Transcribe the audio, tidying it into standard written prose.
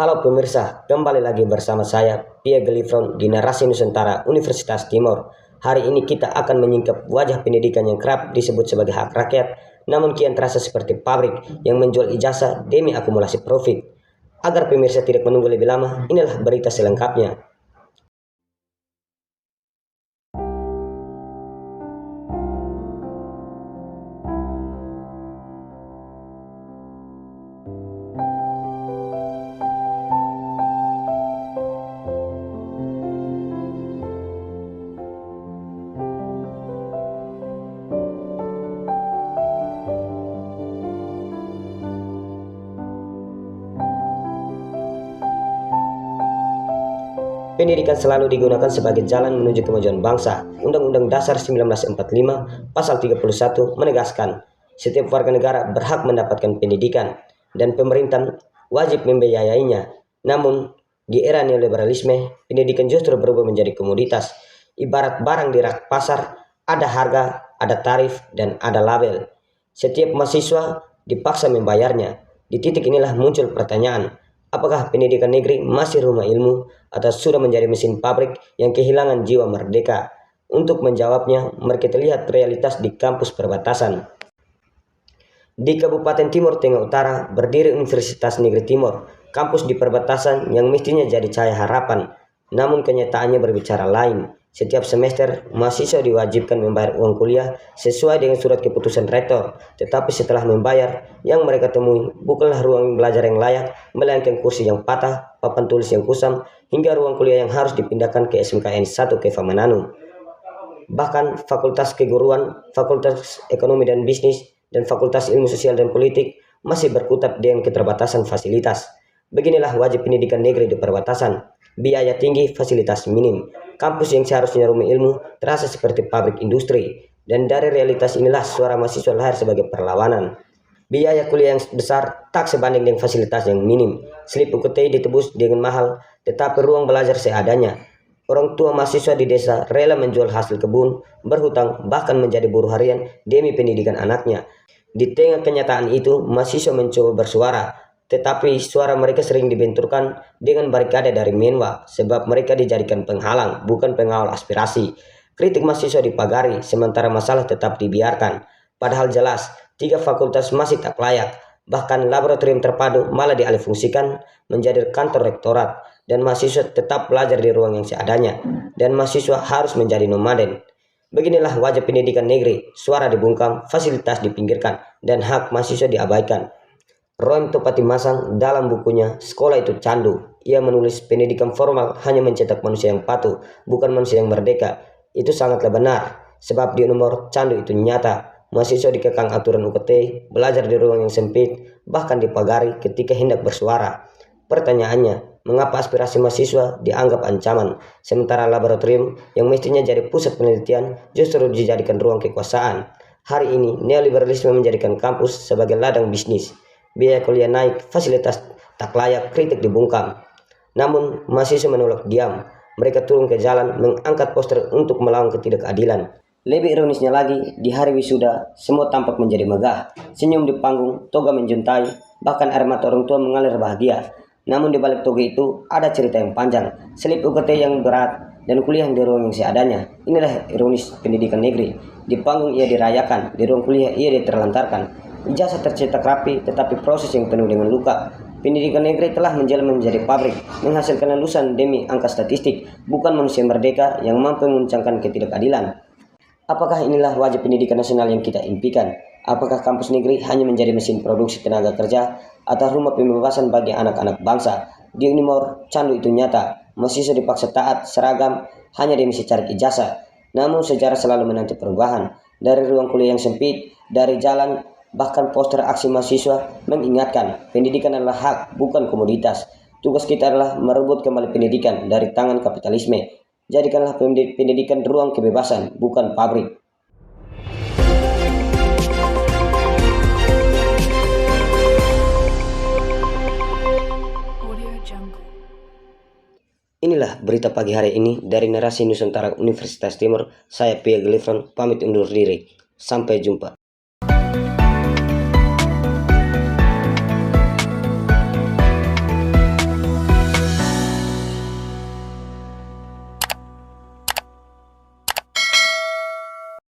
Halo pemirsa, kembali lagi bersama saya, Pia Gelifron di Narasi Nusantara Universitas Timor. Hari ini kita akan menyingkap wajah pendidikan yang kerap disebut sebagai hak rakyat, namun kian terasa seperti pabrik yang menjual ijazah demi akumulasi profit. Agar pemirsa tidak menunggu lebih lama, inilah berita selengkapnya. Pendidikan selalu digunakan sebagai jalan menuju kemajuan bangsa. Undang-Undang Dasar 1945 Pasal 31 menegaskan, setiap warga negara berhak mendapatkan pendidikan dan pemerintah wajib membiayainya. Namun, di era neoliberalisme, pendidikan justru berubah menjadi komoditas. Ibarat barang di rak pasar, ada harga, ada tarif, dan ada label. Setiap mahasiswa dipaksa membayarnya. Di titik inilah muncul pertanyaan, apakah pendidikan negeri masih rumah ilmu atau sudah menjadi mesin pabrik yang kehilangan jiwa merdeka? Untuk menjawabnya, mari kita lihat realitas di kampus perbatasan. Di Kabupaten Timor Tengah Utara berdiri Universitas Negeri Timor, kampus di perbatasan yang mestinya jadi cahaya harapan. Namun kenyataannya berbicara lain. Setiap semester, mahasiswa diwajibkan membayar uang kuliah sesuai dengan surat keputusan rektor. Tetapi setelah membayar, yang mereka temui bukanlah ruang belajar yang layak, melainkan kursi yang patah, papan tulis yang kusam, hingga ruang kuliah yang harus dipindahkan ke SMKN 1 Keva Mananu. Bahkan Fakultas Keguruan, Fakultas Ekonomi dan Bisnis, dan Fakultas Ilmu Sosial dan Politik masih berkutat dengan keterbatasan fasilitas. Beginilah wajib pendidikan negeri di perbatasan. Biaya tinggi, fasilitas minim. Kampus yang seharusnya rumah ilmu terasa seperti pabrik industri. Dan dari realitas inilah suara mahasiswa lahir sebagai perlawanan. Biaya kuliah yang besar tak sebanding dengan fasilitas yang minim. Slip UKT ditebus dengan mahal, tetapi ruang belajar seadanya. Orang tua mahasiswa di desa rela menjual hasil kebun, berhutang, bahkan menjadi buruh harian demi pendidikan anaknya. Di tengah kenyataan itu, mahasiswa mencoba bersuara, tetapi suara mereka sering dibenturkan dengan barikade dari Menwa, sebab mereka dijadikan penghalang, bukan pengawal aspirasi. Kritik mahasiswa dipagari, sementara masalah tetap dibiarkan. Padahal jelas, 3 fakultas masih tak layak. Bahkan laboratorium terpadu malah dialihfungsikan menjadi kantor rektorat, dan mahasiswa tetap belajar di ruang yang seadanya, dan mahasiswa harus menjadi nomaden. Beginilah wajah pendidikan negeri, suara dibungkam, fasilitas dipinggirkan, dan hak mahasiswa diabaikan. Roem Topati Masang dalam bukunya Sekolah Itu Candu, ia menulis pendidikan formal hanya mencetak manusia yang patuh, bukan manusia yang merdeka. Itu sangatlah benar, sebab di nomor candu itu nyata. Mahasiswa dikekang aturan UKT, belajar di ruang yang sempit, bahkan dipagari ketika hendak bersuara. Pertanyaannya, mengapa aspirasi mahasiswa dianggap ancaman, sementara laboratorium yang mestinya jadi pusat penelitian justru dijadikan ruang kekuasaan? Hari ini, neoliberalisme menjadikan kampus sebagai ladang bisnis. Biaya kuliah naik, fasilitas tak layak, kritik dibungkam. Namun, mahasiswa menolak diam. Mereka turun ke jalan, mengangkat poster untuk melawan ketidakadilan. Lebih ironisnya lagi, di hari wisuda, semua tampak menjadi megah. Senyum di panggung, toga menjuntai, bahkan air mata orang tua mengalir bahagia. Namun di balik toga itu, ada cerita yang panjang. Selip UKT yang berat, dan kuliah di ruang yang seadanya. Inilah ironis pendidikan negeri. Di panggung ia dirayakan, di ruang kuliah ia diterlantarkan. Ijazah tercetak rapi, tetapi proses yang penuh dengan luka. Pendidikan negeri telah menjelma menjadi pabrik, menghasilkan lulusan demi angka statistik, bukan manusia merdeka yang mampu menguncangkan ketidakadilan. Apakah inilah wajah pendidikan nasional yang kita impikan? Apakah kampus negeri hanya menjadi mesin produksi tenaga kerja atau rumah pembebasan bagi anak-anak bangsa? Di Unimor, candu itu nyata. Mahasiswa dipaksa taat seragam hanya demi secari ijazah. Namun sejarah selalu menanti perubahan. Dari ruang kuliah yang sempit, dari jalan, bahkan poster aksi mahasiswa mengingatkan pendidikan adalah hak, bukan komoditas. Tugas kita adalah merebut kembali pendidikan dari tangan kapitalisme. Jadikanlah pendidikan ruang kebebasan, bukan pabrik. Inilah berita pagi hari ini dari Narasi Nusantara Universitas Timor. Saya Pia Gelifron, pamit undur diri. Sampai jumpa.